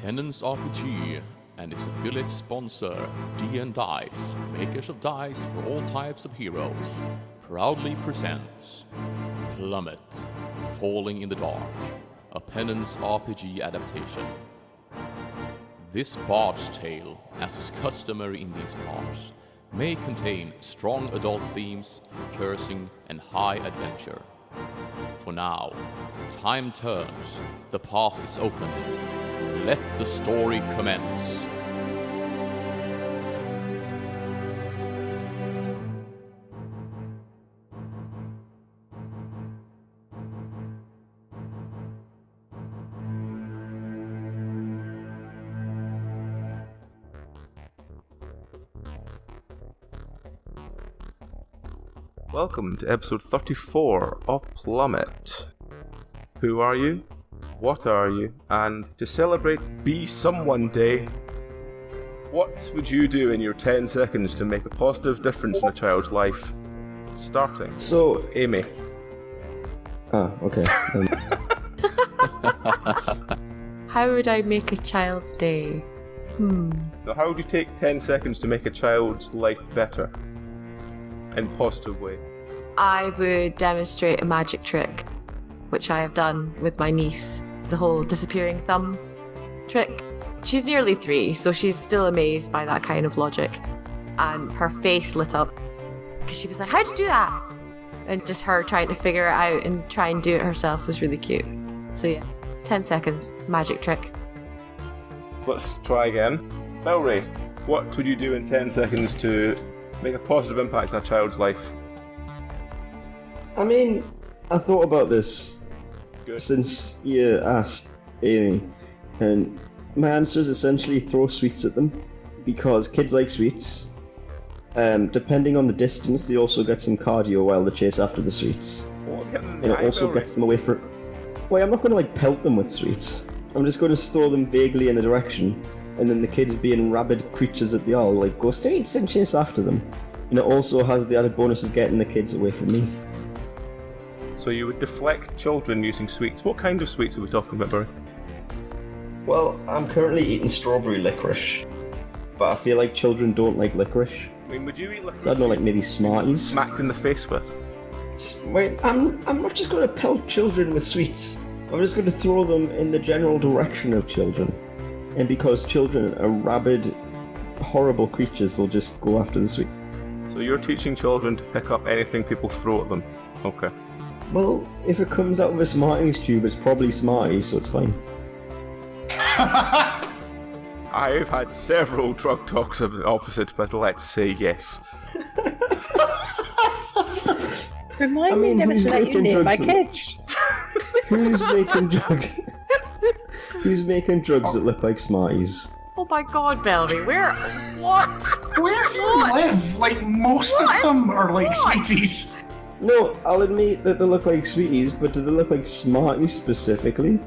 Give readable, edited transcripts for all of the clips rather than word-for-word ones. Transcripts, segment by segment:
Penance RPG and its affiliate sponsor, D&Dice, makers of dice for all types of heroes, proudly presents Plummet, Falling in the Dark, a Penance RPG adaptation. This bard's tale, as is customary in these parts, may contain strong adult themes, cursing, and high adventure. For now, time turns, the path is open. Let the story commence. Welcome to episode 34 of Plummet. Who are you? What are you? And to celebrate Be Someone Day, what would you do in your 10 seconds to make a positive difference in a child's life? Starting. So, Amy. Okay. How would I make a child's day? So how would you take 10 seconds to make a child's life better? In a positive way. I would demonstrate a magic trick, which I have done with my niece. The whole disappearing thumb trick. She's nearly 3, so she's still amazed by that kind of logic. And her face lit up because she was like, how'd you do that? And just her trying to figure it out and try and do it herself was really cute. So yeah, 10 seconds, magic trick. Let's try again. Melray, what would you do in 10 seconds to make a positive impact on a child's life? I mean, I thought about this Good. since you asked Amy, and my answer is essentially throw sweets at them, because kids like sweets. Depending on the distance, they also get some cardio while they chase after the sweets. And it also gets them away from... Wait, I'm not going to pelt them with sweets. I'm just going to store them vaguely in a direction, and then the kids, being rabid creatures that they are, go sweets and chase after them. And it also has the added bonus of getting the kids away from me. So you would deflect children using sweets. What kind of sweets are we talking about, Barry? Well, I'm currently eating strawberry licorice, but I feel like children don't like licorice. I mean, would you eat licorice? So I don't know, maybe Smarties. Smacked in the face with? Wait, I'm not just going to pelt children with sweets. I'm just going to throw them in the general direction of children. And because children are rabid, horrible creatures, they'll just go after the sweet. So you're teaching children to pick up anything people throw at them? Okay. Well, if it comes out of a Smarties tube, it's probably Smarties, so it's fine. I've had several drug talks of the opposite, but let's say yes. Remind me never to let you near my kids. Who's making drugs? Who's making drugs that look like Smarties? Oh my god, Belby, where? What? Where do you live? Most of them are like sweeties. No, I'll admit that they look like Sweeties, but do they look like Smarties specifically?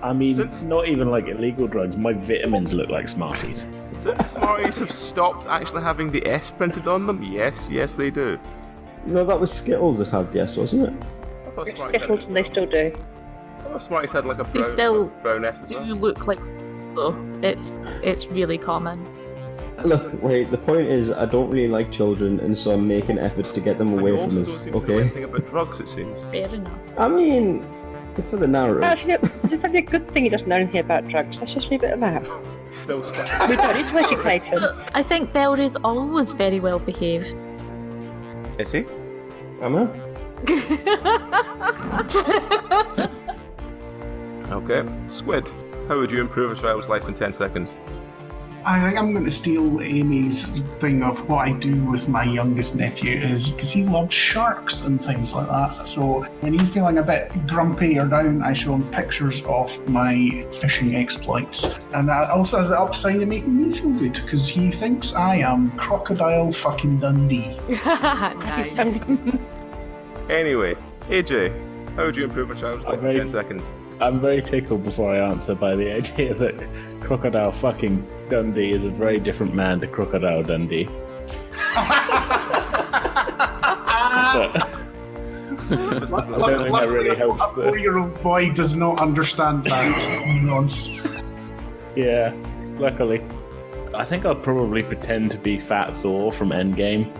I mean, not even illegal drugs. My vitamins look like Smarties. Since Smarties have stopped actually having the S printed on them, yes, they do. No, that was Skittles that had the S, wasn't it? I thought It's Smarties Skittles and they still do. I thought Smarties had a They still brown S as do well. look like though. It's really common. Look, wait, the point is I don't really like children, and so I'm making efforts to get them away from us, don't seem to know okay? anything about drugs, it seems. Fair enough. I mean, for the narrative. Actually, it's probably a good thing he doesn't know anything about drugs. Let's just leave it at that. Still stuck. We don't need to educate him. I think Belry's always very well behaved. Is he? Am I? Okay. Squid, how would you improve a child's life in 10 seconds? I think I'm going to steal Amy's thing of what I do with my youngest nephew is because he loves sharks and things like that. So when he's feeling a bit grumpy or down, I show him pictures of my fishing exploits. And that also has the upside of making me feel good because he thinks I am Crocodile fucking Dundee. Nice. Anyway, AJ, how would you improve a child's life in 10 seconds? I'm very tickled before I answer by the idea that Crocodile fucking Dundee is a very different man to Crocodile Dundee. But I don't think that really helps. A 4-year-old boy does not understand that nuance. Yeah, luckily. I think I'll probably pretend to be Fat Thor from Endgame,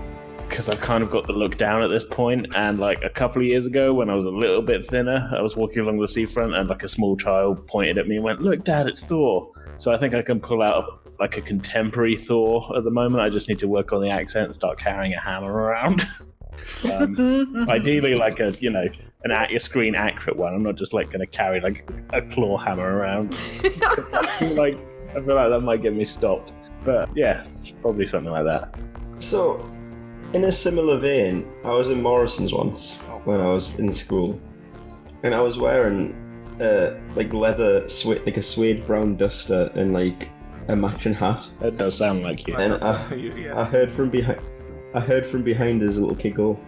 because I've kind of got the look down at this point, and like a couple of years ago when I was a little bit thinner, I was walking along the seafront and like a small child pointed at me and went, "Look, Dad, it's Thor." So I think I can pull out like a contemporary Thor at the moment. I just need to work on the accent and start carrying a hammer around. Ideally like a, an at your screen accurate one. I'm not just like going to carry like a claw hammer around. I feel like that might get me stopped. But yeah, probably something like that. So, in a similar vein, I was in Morrison's once when I was in school, and I was wearing like leather like a suede brown duster and like a matching hat. That does sound like you. And I heard from behind. This little kid go,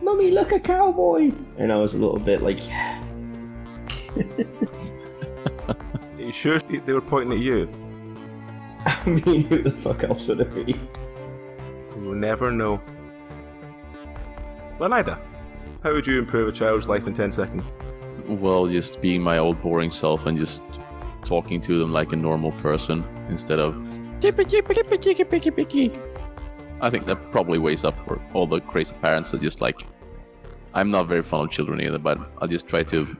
"Mummy, look, a cowboy!" And I was a little bit like, "Yeah." Are you sure they were pointing at you? I mean, who the fuck else would it be? We'll never know. Lenida, how would you improve a child's life in 10 seconds? Well, just being my old boring self and just talking to them like a normal person instead of chippy. I think that probably weighs up for all the crazy parents that just like, I'm not very fond of children either, but I'll just try to,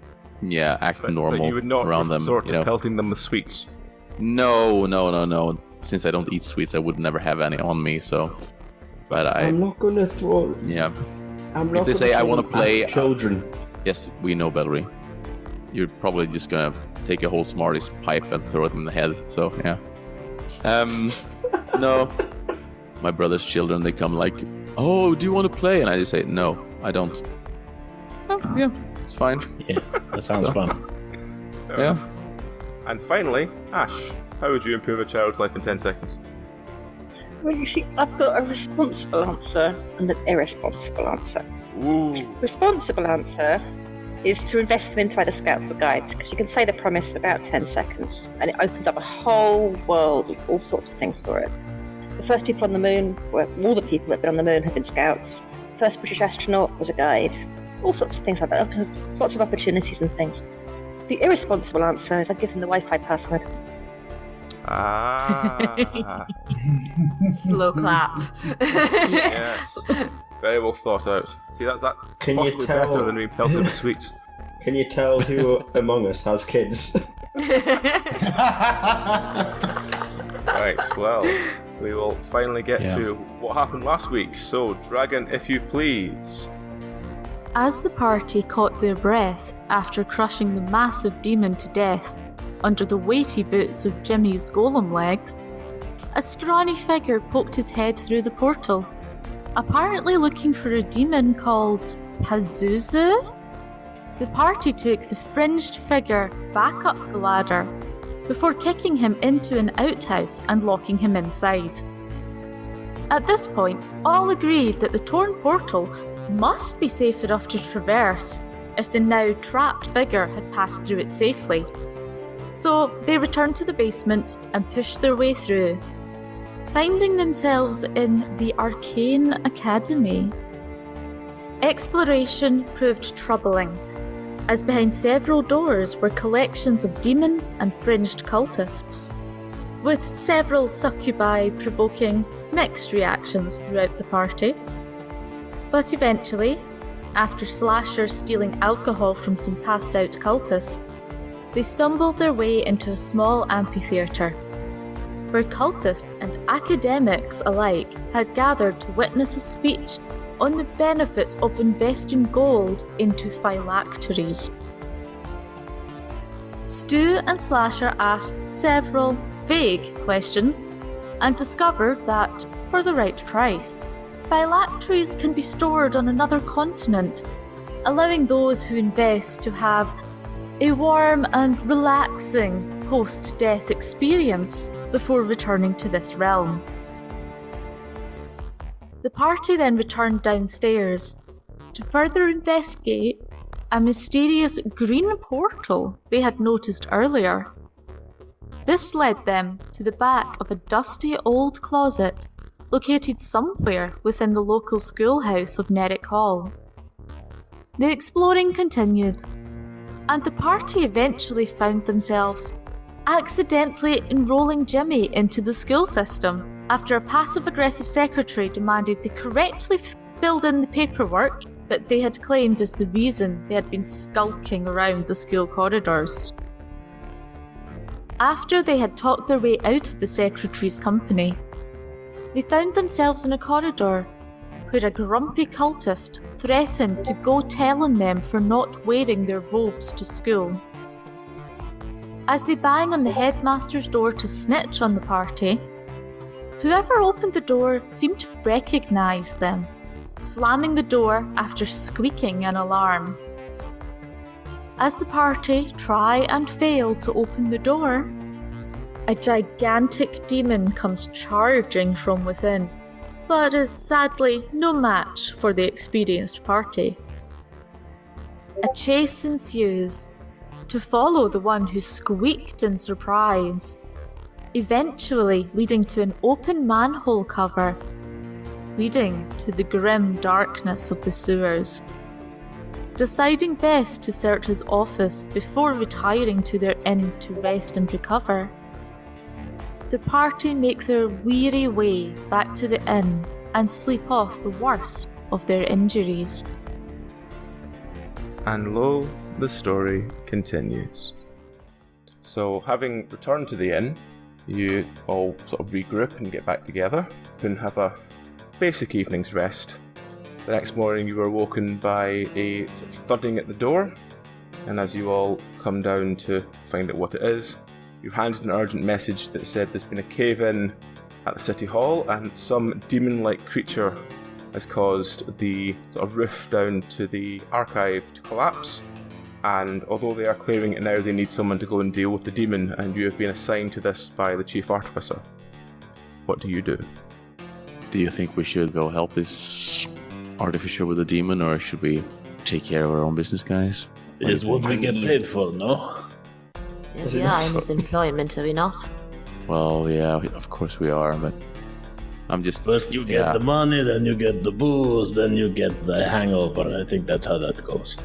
act normal but you would not around them. resort to pelting them with sweets? No. Since I don't eat sweets, I would never have any on me, so. But I'm not gonna throw. Yeah. I'm not. If they say I want to play children. Yes, we know, Bellery. You're probably just gonna take a whole Smarties pipe and throw it in the head. So yeah. No. My brother's children, they come like, "Oh, do you want to play?" And I just say, "No, I don't." Oh, yeah, it's fine. Yeah, that sounds fun. Yeah. And finally, Ash, how would you improve a child's life in 10 seconds? Well, you see, I've got a responsible answer and an irresponsible answer. Ooh. Responsible answer is to invest them into either scouts or guides, because you can say the promise in about 10 seconds, and it opens up a whole world with all sorts of things for it. The first people on the moon, all the people that have been on the moon have been scouts. The first British astronaut was a guide. All sorts of things like that. Lots of opportunities and things. The irresponsible answer is I give them the Wi-Fi password. Ah. Slow clap. Yes. Very well thought out. See, that's Can you possibly tell- better than being pelted with sweets. Can you tell who among us has kids? Right, well, we will finally get Yeah. to what happened last week. So, Dragon, if you please. As the party caught their breath after crushing the massive demon to death under the weighty boots of Jimmy's golem legs, a scrawny figure poked his head through the portal, apparently looking for a demon called Pazuzu? The party took the fringed figure back up the ladder before kicking him into an outhouse and locking him inside. At this point, all agreed that the torn portal must be safe enough to traverse if the now trapped figure had passed through it safely. So they returned to the basement and pushed their way through, finding themselves in the Arcane Academy. Exploration proved troubling, as behind several doors were collections of demons and fringed cultists, with several succubi provoking mixed reactions throughout the party. But eventually, after Slasher stealing alcohol from some passed out cultists, they stumbled their way into a small amphitheatre, where cultists and academics alike had gathered to witness a speech on the benefits of investing gold into phylacteries. Stu and Slasher asked several vague questions and discovered that, for the right price, phylacteries can be stored on another continent, allowing those who invest to have a warm and relaxing post-death experience before returning to this realm. The party then returned downstairs to further investigate a mysterious green portal they had noticed earlier. This led them to the back of a dusty old closet located somewhere within the local schoolhouse of Nerrick Hall. The exploring continued, and the party eventually found themselves accidentally enrolling Jimmy into the school system after a passive-aggressive secretary demanded they correctly filled in the paperwork that they had claimed as the reason they had been skulking around the school corridors. After they had talked their way out of the secretary's company, they found themselves in a corridor where a grumpy cultist threatened to go tell on them for not wearing their robes to school. As they bang on the headmaster's door to snitch on the party, whoever opened the door seemed to recognise them, slamming the door after squeaking an alarm. As the party try and fail to open the door, a gigantic demon comes charging from within, but is sadly no match for the experienced party. A chase ensues to follow the one who squeaked in surprise, eventually leading to an open manhole cover, leading to the grim darkness of the sewers. Deciding best to search his office before retiring to their inn to rest and recover, the party make their weary way back to the inn and sleep off the worst of their injuries. And lo, the story continues. So, having returned to the inn, you all sort of regroup and get back together and have a basic evening's rest. The next morning you were woken by a sort of thudding at the door, and as you all come down to find out what it is, you're handed an urgent message that said there's been a cave-in at the city hall and some demon-like creature has caused the sort of roof down to the archive to collapse, and although they are clearing it now, they need someone to go and deal with the demon, and you have been assigned to this by the chief artificer. What do you do? Do you think we should go help this artificer with the demon, or should we take care of our own business, guys? Is what we get paid for, no? Yes, we are in this employment, are we not? Well, yeah, of course we are, but I'm just... First you get the money, then you get the booze, then you get the hangover. I think that's how that goes.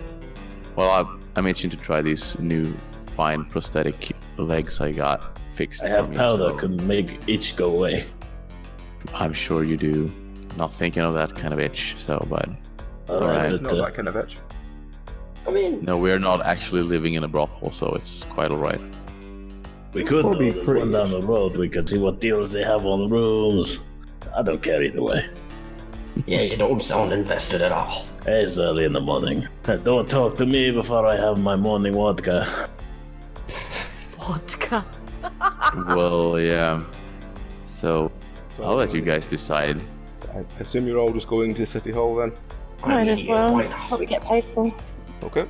Well, I'm itching to try these new fine prosthetic legs I got fixed. I have for me, powder so can make itch go away. I'm sure you do. Not thinking of that kind of itch, so, but... Alright, It's not that kind of itch. I mean, No, we're not actually living in a brothel, so it's quite alright. we could Probably though, pretty- run down the road. We could see what deals they have on rooms. I don't care either way. Yeah, you don't sound invested at all. It's early in the morning. Don't talk to me before I have my morning vodka. Vodka. Well, yeah. So, I'll let you guys decide. So I assume you're all just going to City Hall then? Might as well. why not? What we get paid for. Okay.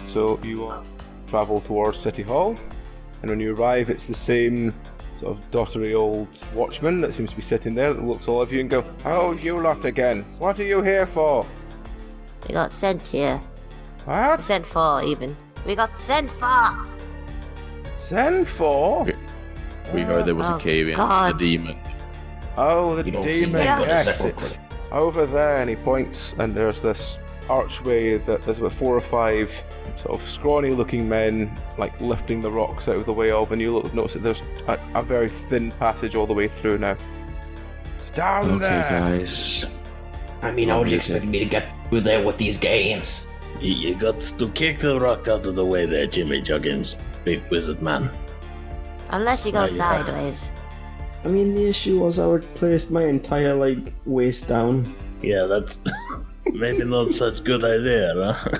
So you all travel towards City Hall, and when you arrive, it's the same sort of dottery old watchman that seems to be sitting there that looks all of you and go, "Oh, you lot again. What are you here for?" We got sent here. What? Sent for, even. We got sent for! Send for? We heard there was a Oh, cave in God. the demon. Oh, the You don't see demon, that with a yes, separate it's credit. over there, and he points, and there's this archway that there's about 4 or 5 sort of scrawny looking men like lifting the rocks out of the way of, and you notice that there's a very thin passage all the way through now. It's down Okay, there! guys. I mean, how would you expect me to get through there with these games? You got to kick the rock out of the way there, Jimmy Juggins, big wizard man. Unless you go Yeah, you have. sideways. I mean, the issue was I would placed my entire waist down. Yeah, that's maybe not such good idea, huh?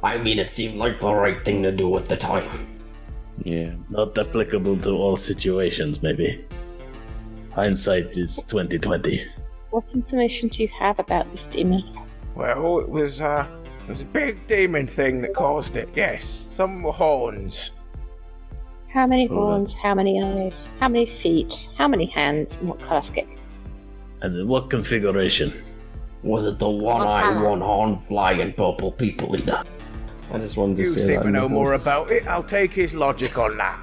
I mean, it seemed like the right thing to do at the time. Yeah. Not applicable to all situations, maybe. Hindsight is 2020. What information do you have about this demon? Well, it was a big demon thing that caused it, yes. Some horns. How many Oh, horns? How many eyes? How many feet? How many hands? And what colour skin? And in what configuration? Was it the one-eye, color? one-horn, flying purple people eater? I just wanted to You say seem that. to in know the more voice. about it. I'll take his logic on that.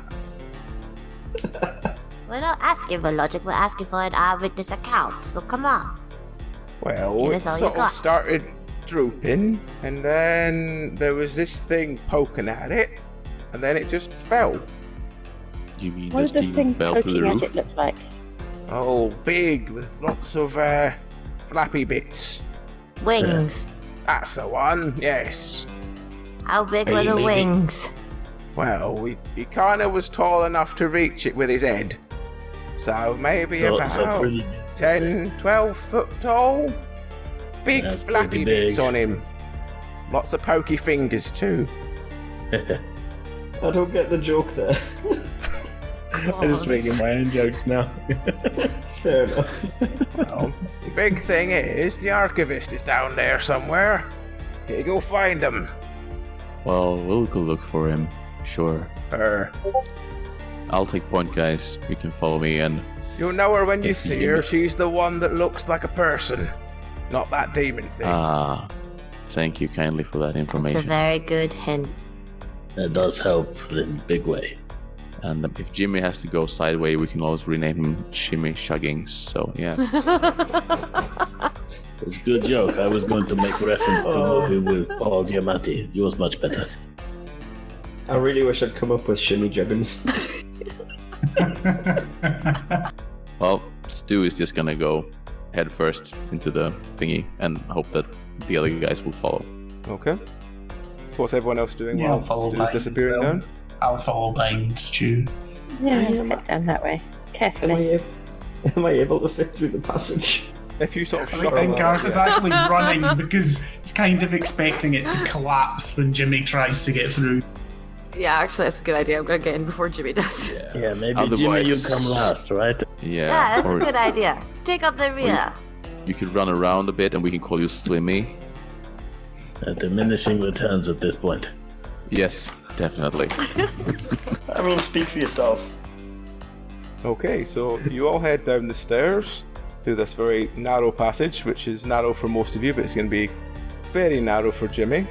We're not asking for logic, we're asking for an eyewitness account, so come on. Well, Give it us all you sort of got. started drooping, and then there was this thing poking at it, and then it just fell. You mean What this did the demon thing fell through the poking at roof? it look like? Oh, big, with lots of flappy bits. Wings. That's the one, yes. How big Are were you the leaving? wings? Well, he kind of was tall enough to reach it with his head. So maybe So about pretty 10, 12 foot tall. Big That's flappy pretty bits big. on him. Lots of pokey fingers too. I don't get the joke there. I'm just making my own jokes now. Fair enough. Well, the big thing is the archivist is down there somewhere. You go find him. Well, we'll go look for him. Sure. I'll take point, guys. You can follow me and... You'll know her when you If you see give her. me- She's the one that looks like a person, not that demon thing. Ah, thank you kindly for that It's a information. very good hint. That does help in a big way. And if Jimmy has to go sideways, we can always rename him Jimmy Shuggings. So, yeah. It's a good joke. I was going to make reference to a movie with Paul Giamatti. It was much better. I really wish I'd come up with Shimmy Juggins. Well, Stu is just gonna go head first into the thingy and hope that the other guys will follow. Okay. So what's everyone else doing Yeah, I'll while follow Stu's behind disappearing as well. down? I'll follow behind Stu. Yeah, Yeah, head down that way. Am Carefully. am I able to fit through the passage? If you sort of I shut think her Garth up, is yeah. actually running because he's kind of expecting it to collapse when Jimmy tries to get through. Yeah, actually, that's a good idea. I'm gonna get in before Jimmy does. Yeah, maybe Otherwise- Jimmy, you come last, right? Yeah, Yeah, that's or a good idea. Take up the rear. you could run around a bit and we can call you Slimmy. Diminishing returns at this point. Yes, definitely. I mean, speak for yourself. Okay, so you all head down the stairs through this very narrow passage, which is narrow for most of you, but it's going to be very narrow for Jimmy.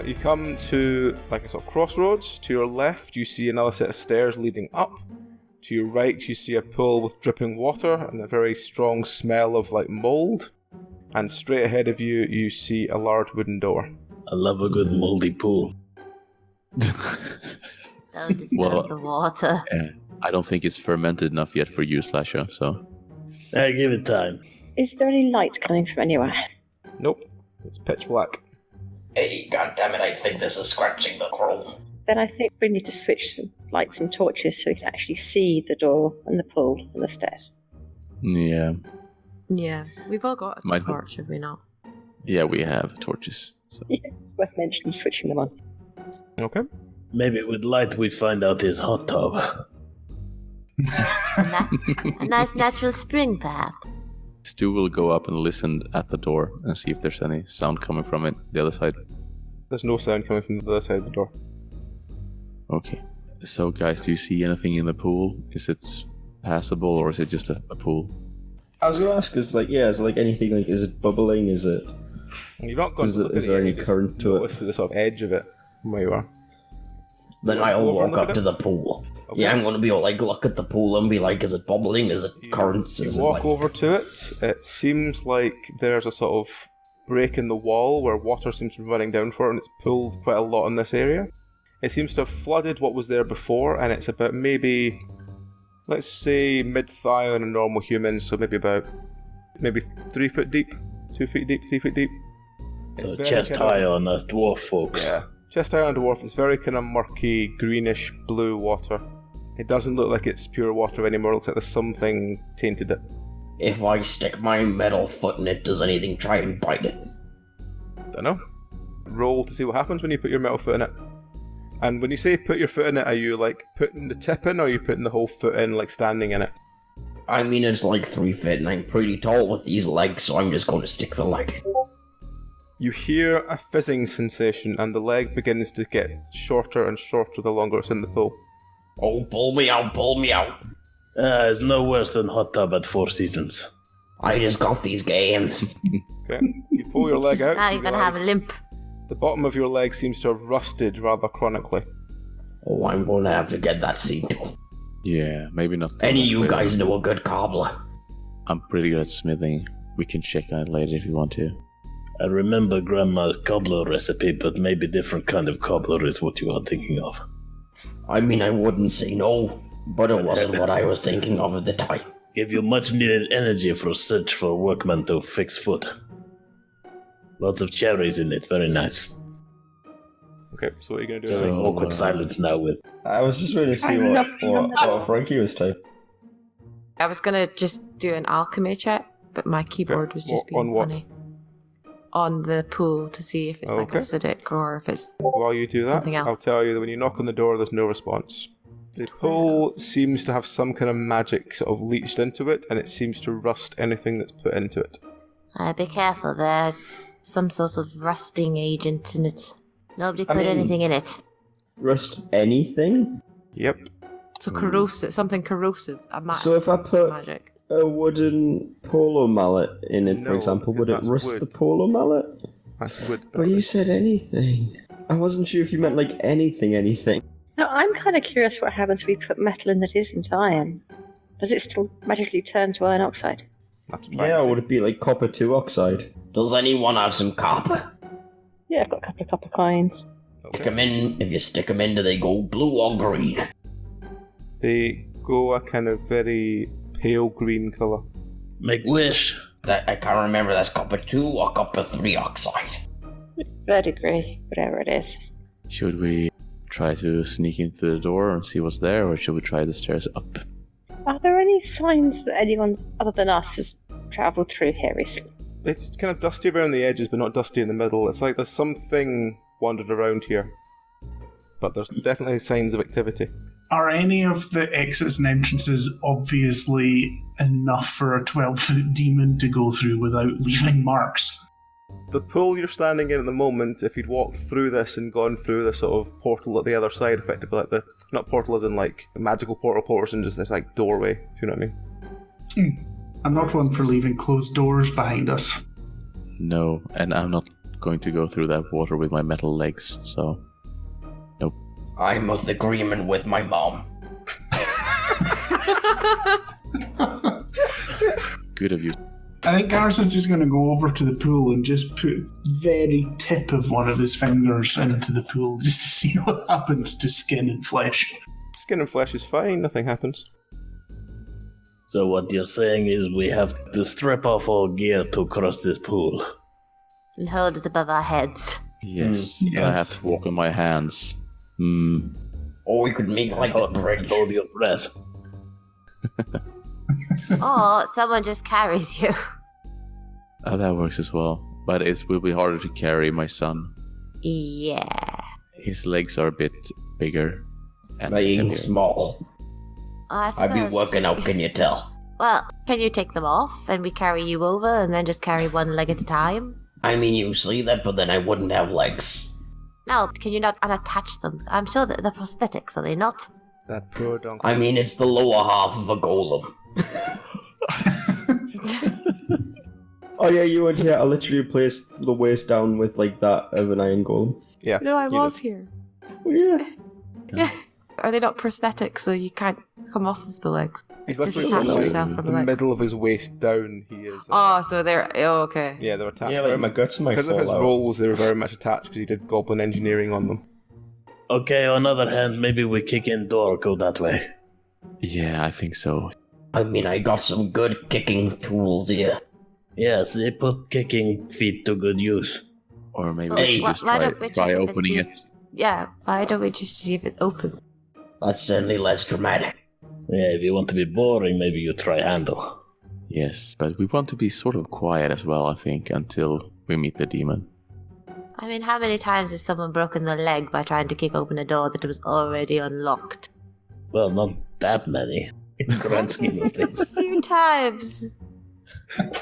You come to like a sort of crossroads. To your left, you see another set of stairs leading up. To your right, you see a pool with dripping water and a very strong smell of like mold. And straight ahead of you, you see a large wooden door. I love a good moldy pool. Don't disturb Well, the water. I don't think it's fermented enough yet for you, Slasher, so... I give it time. Is there any light coming from anywhere? Nope, it's pitch black. Hey, goddammit, I think this is scratching the crow. Then I think we need to switch some lights and torches so we can actually see the door and the pool and the stairs. Yeah. Yeah, we've all got a Might be. torch, have we not? Yeah, we have torches. So. Worth mentioning switching them on. Okay. Maybe with light we find out his hot tub. A nice natural spring, perhaps. Stu will go up and listen at the door and see if there's any sound coming from it, the other side. There's no sound coming from the other side of the door. Okay. So, guys, do you see anything in the pool? Is it passable or is it just a pool? I was gonna ask, is like anything like, is it bubbling? Is it? You've not gone Is to look there at it any yet, you current just to it? noticed the sort of edge of it from where you are. Then I'll Go over and walk look up at to it? the pool. Okay. Yeah, I'm gonna be like, look at the pool and be like, is it bubbling? Is it currents? You Is it walk like... over to it. It seems like there's a sort of break in the wall where water seems to be running down for it, and it's pulled quite a lot in this area. It seems to have flooded what was there before, and it's about maybe, let's say, mid-thigh on a normal human, so maybe 3 foot deep, 2 feet deep, 3 feet deep. It's So very chest kind of- high on us dwarf folks. Yeah, chest high on a dwarf. It's very kind of murky, greenish blue water. It doesn't look like it's pure water anymore. It looks like there's something tainted it. If I stick my metal foot in it, does anything try and bite it? Don't know. Roll to see what happens when you put your metal foot in it. And when you say put your foot in it, are you like putting the tip in, or are you putting the whole foot in, like standing in it? I mean, it's like 3 feet and I'm pretty tall with these legs, so I'm just going to stick the leg in. You hear a fizzing sensation, and the leg begins to get shorter and shorter the longer it's in the pool. Oh, pull me out, pull me out. It's no worse than hot tub at Four Seasons. I just got these games. Okay, you pull your leg out. Now you you're gonna have a realise limp. the bottom of your leg seems to have rusted rather chronically. Oh, I'm going to have to get that seen to. Yeah, maybe not. Any of you guys know a good cobbler? I'm pretty good at smithing. We can check on it later if you want to. I remember Grandma's cobbler recipe, but maybe different kind of cobbler is what you are thinking of. I mean, I wouldn't say no. But it wasn't what I was thinking of at the time. Give you much needed energy for search for workmen to fix food. Lots of cherries in it, very nice. Okay, so what are you going to do? So, awkward silence now with... I was just waiting to see what Frankie was typing. I was gonna just do an alchemy check, but my keyboard was just being funny. On the pool to see if it's like acidic or if it's While you do that, something else. I'll tell you that when you knock on the door, there's no response. The pool seems to have some kind of magic sort of leached into it, and it seems to rust anything that's put into it. Be careful, there's some sort of rusting agent in it. Nobody put anything in it. Rust anything? Yep. So corrosive, something corrosive. So if I put magic. a wooden polo mallet in it, for No, example, would it because rust that's wood. the polo mallet? That's wood. But you said anything. I wasn't sure if you meant like anything. Now, I'm kind of curious what happens if we put metal in that isn't iron. Does it still magically turn to iron oxide? Yeah, or would it be like copper 2 oxide? Does anyone have some copper? Yeah, I've got a couple of copper coins. Stick 'em in. If you stick 'em in, do they go blue or green? They go a kind of very pale green colour. Make wish. That I can't remember. That's copper 2 or copper 3 oxide. Verdigris, whatever it is. Should we try to sneak into the door and see what's there, or should we try the stairs up? Are there any signs that anyone other than us has travelled through here recently? It's kind of dusty around the edges, but not dusty in the middle. It's like there's something wandered around here. But there's definitely signs of activity. Are any of the exits and entrances obviously enough for a 12-foot demon to go through without leaving marks? The pool you're standing in at the moment, if you'd walked through this and gone through the sort of portal at the other side, effectively, like the, not portal as in like a magical portal, just this like doorway, if you know what I mean. I'm not one for leaving closed doors behind us. No, and I'm not going to go through that water with my metal legs, so... Nope. I'm of agreement with my mom. Good of you. I think Garrus is just going to go over to the pool and just put very tip of one of his fingers into the pool just to see what happens to skin and flesh. Skin and flesh is fine, nothing happens. So what you're saying is we have to strip off all gear to cross this pool. And hold it above our heads. Yes, yes. I have to walk on my hands. Or we could make like a bridge. Hold your breath. Or someone just carries you. Oh, that works as well. But it will be harder to carry my son. Yeah. His legs are a bit bigger. And Being heavier. small. I I'd be suppose. working out, can you tell? Well, can you take them off and we carry you over and then just carry one leg at a time? I mean, you see that, but then I wouldn't have legs. No, can you not unattach them? I'm sure that they're prosthetics, are they not? That poor donkey. I mean, it's the lower half of a golem. Oh yeah, you weren't here. I literally replaced the waist down with like that of an iron golem. Yeah. No, I you was did. here. Oh yeah. Yeah. Are they not prosthetic so you can't come off of the legs? He's literally Detach literally yourself the from the leg. middle of his waist down. He is. Oh, so they're... Oh, okay. Yeah, they're attached. Yeah, like my guts might Because of fall his out. rolls, they were very much attached because he did goblin engineering on them. Okay, on the other hand, maybe we kick in door, go that way. Yeah, I think so. I mean, I got some good kicking tools here. Yes, they put kicking feet to good use. Or maybe Well, we should why just try, don't we try check if it's opening safe? it. Yeah, why don't we just see if it opens? That's certainly less dramatic. Yeah, if you want to be boring, maybe you try handle. Yes, but we want to be sort of quiet as well, I think, until we meet the demon. I mean, how many times has someone broken their leg by trying to kick open a door that was already unlocked? Well, not that many, in the grand scheme of things. A few times.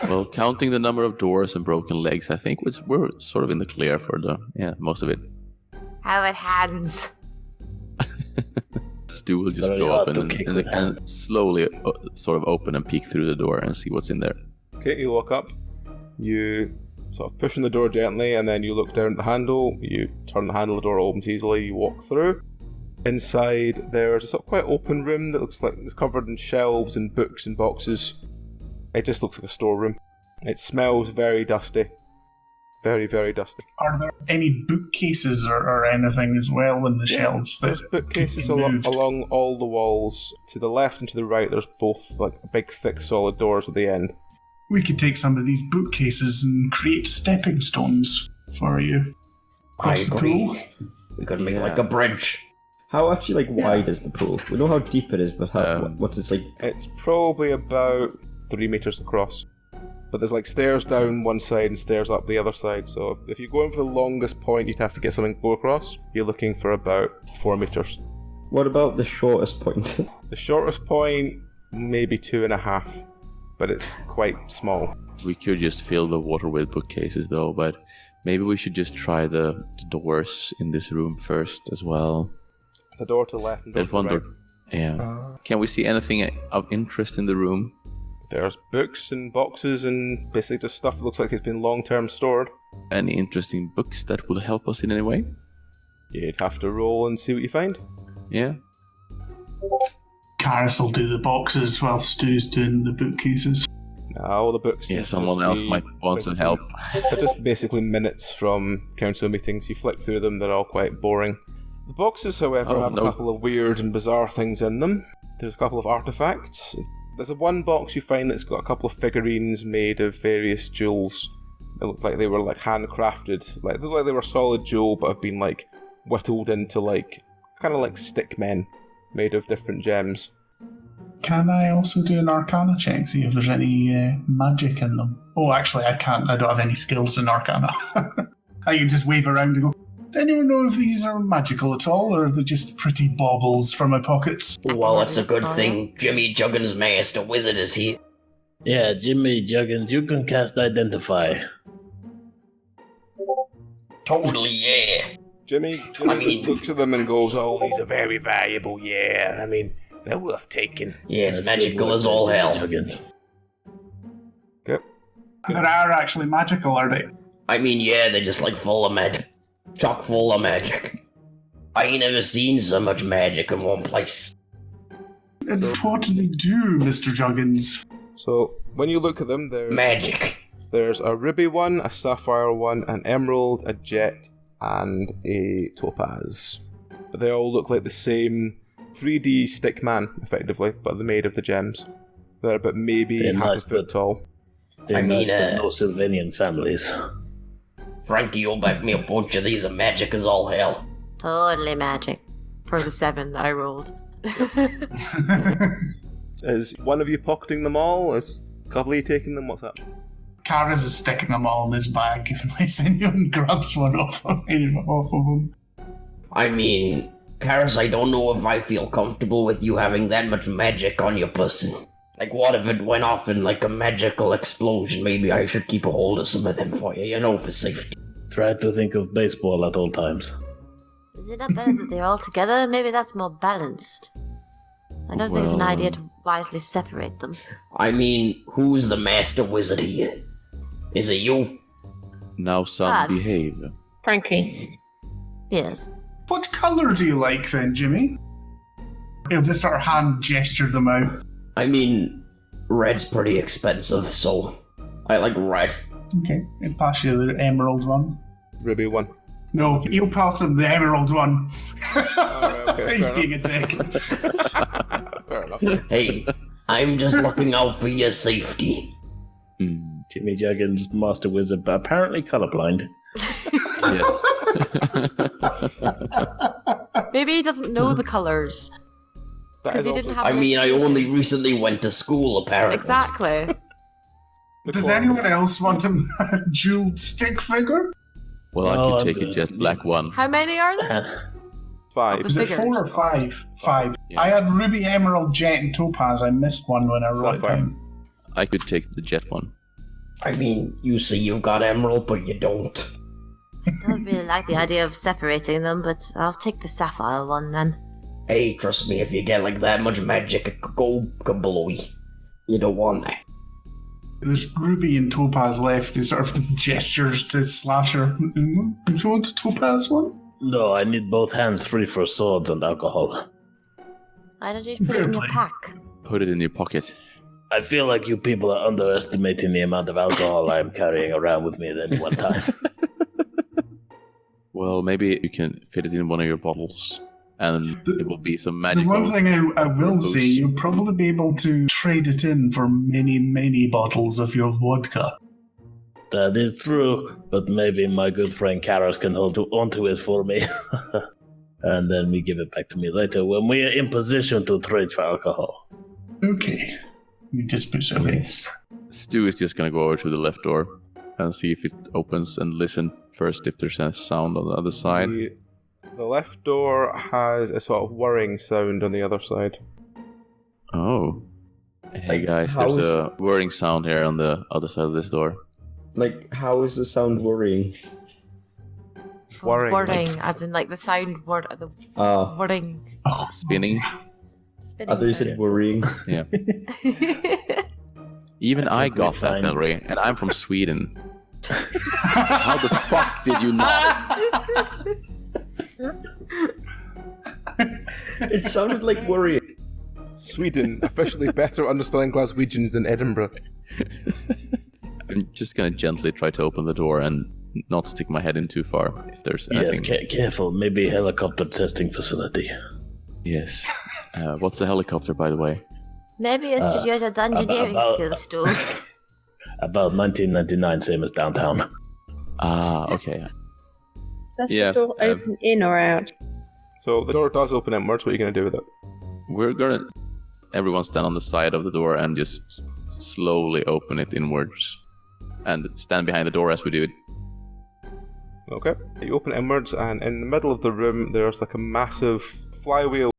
Well, counting the number of doors and broken legs, I think we're sort of in the clear for most of it. How it hands. Stu will just Very go hard up to and, kick and, with and slowly sort of open and peek through the door and see what's in there. Okay, you walk up. You sort of push on the door gently, and then you look down at the handle. You turn the handle, the door opens easily. You walk through. Inside, there's a sort of quite open room that looks like it's covered in shelves and books and boxes. It just looks like a storeroom. It smells very dusty. very, very dusty. Are there any bookcases or anything as well in the shelves? There's bookcases along all the walls. To the left and to the right, there's both like big, thick, solid doors at the end. We could take some of these bookcases and create stepping stones for you. I Across the agree. pool. We could make like a bridge. How actually wide is the pool? We know how deep it is, but what's it like? It's probably about 3 meters across. But there's like stairs down one side and stairs up the other side. So if you're going for the longest point, you'd have to get something to go across. You're looking for about 4 meters. What about the shortest point? The shortest point, maybe 2.5, but it's quite small. We could just fill the water with bookcases though, but maybe we should just try the doors in this room first as well. The door to the left and door There's to one the right. door. Yeah. Can we see anything of interest in the room? There's books and boxes and basically just stuff that looks like it's been long-term stored. Any interesting books that will help us in any way? You'd have to roll and see what you find. Yeah. Karis will do the boxes while Stu's doing the bookcases. All the books. Yeah, someone else might want some help. They're just basically minutes from council meetings. You flick through them, they're all quite boring. The boxes, however, have a couple of weird and bizarre things in them. There's a couple of artifacts. There's one box you find that's got a couple of figurines made of various jewels. It looked like they were like handcrafted. Like, they look like they were solid jewel, but have been like whittled into like kind of like stick men made of different gems. Can I also do an Arcana check, see if there's any magic in them? Oh, actually, I can't. I don't have any skills in Arcana. I can just wave around and go, does anyone know if these are magical at all, or are they just pretty baubles from my pockets? Well, it's a good thing Jimmy Juggins' master wizard is here. Yeah, Jimmy Juggins, you can cast Identify. Totally, yeah. Jimmy just looks at them and goes, oh, these are very valuable, yeah. I mean, they're worth taking. Yeah, it's magical as all hell. Yep. They are actually magical, are they? I mean, yeah, they're just like full of magic. Chock full of magic. I ain't ever seen so much magic in one place. And what do they do, Mr. Juggins? So, when you look at them, there's... Magic. There's a ruby one, a sapphire one, an emerald, a jet, and a topaz. But they all look like the same 3D stick man, effectively, but they're made of the gems. They're about maybe half a foot tall. They're no Sylvanian families. Frankie, you'll back me a bunch of these are magic as all hell. Totally magic. For the 7 that I rolled. Is one of you pocketing them all? Is a couple of you taking them? What's up? Karis is sticking them all in his bag unless anyone grabs one off of him. I mean, Karis, I don't know if I feel comfortable with you having that much magic on your person. Like, what if it went off in like a magical explosion? Maybe I should keep a hold of some of them for you, for safety. Try to think of baseball at all times. Is it not better that they're all together? Maybe that's more balanced. I don't think it's an idea to wisely separate them. I mean, who's the master wizard here? Is it you? Now some behave. Frankie. Yes. What colour do you like then, Jimmy? He'll just sort of hand gesture them out. I mean, red's pretty expensive, so I like red. Okay, I'll pass you the emerald one. Ruby one. No, he'll pass him the emerald one. Okay, he's being a dick. Fair enough. Hey, I'm just looking out for your safety. Jimmy Juggins, master wizard, but apparently colorblind. Yes. Maybe he doesn't know the colours. Because he didn't have I an mean, I education. only recently went to school, apparently. Exactly. Does anyone else want a jeweled stick figure? Well, I could take a jet black one. How many are there? 5. Was it 4 or 5? 5. Yeah. I had ruby, emerald, jet, and topaz. I missed one when I wrote it Sapphire. down. I could take the jet one. I mean, you say you've got emerald, but you don't. I don't really like the idea of separating them, but I'll take the sapphire one then. Hey, trust me, if you get like that much magic, it could go kablowy. You don't want that. There's ruby and topaz left. He sort of gestures to Slasher. Do you want the topaz one? No, I need both hands free for swords and alcohol. Why don't you put it in your pack? Put it in your pocket. I feel like you people are underestimating the amount of alcohol I'm carrying around with me at any one time. Well, maybe you can fit it in one of your bottles, and it will be some magical. The one thing I will boost. say, you'll probably be able to trade it in for many, many bottles of your vodka. That is true, but maybe my good friend Karos can hold onto it for me. And then we give it back to me later when we are in position to trade for alcohol. Okay. We just put some Yes. Stu is just gonna go over to the left door and see if it opens and listen first if there's a sound on the other side. The left door has a sort of whirring sound on the other side. Oh. Hey Like, guys, how there's is- a whirring sound here on the other side of this door. Like, how is the sound worrying? Whirring. Whirring, as in like the sound the Ah, whirring. Spinning. Spinning I thought you said sound. worrying. Yeah. Even I think we got that, find- Hillary, and I'm from Sweden. How the fuck did you not? It sounded like worrying. Sweden, officially better understanding Glaswegians than Edinburgh. I'm just gonna gently try to open the door and not stick my head in too far if there's Yes, anything. careful. Maybe a helicopter testing facility. Yes. What's the helicopter, by the way? Maybe it's to use your dungeoneering about- skills, Stu. About 1999, same as downtown. Ah, okay. Does Yeah, the door open in or out? So the door does open inwards. What are you going to do with it? We're gonna everyone stand on the side of the door and just slowly open it inwards. And stand behind the door as we do it. Okay. You open it inwards, and in the middle of the room, there's like a massive flywheel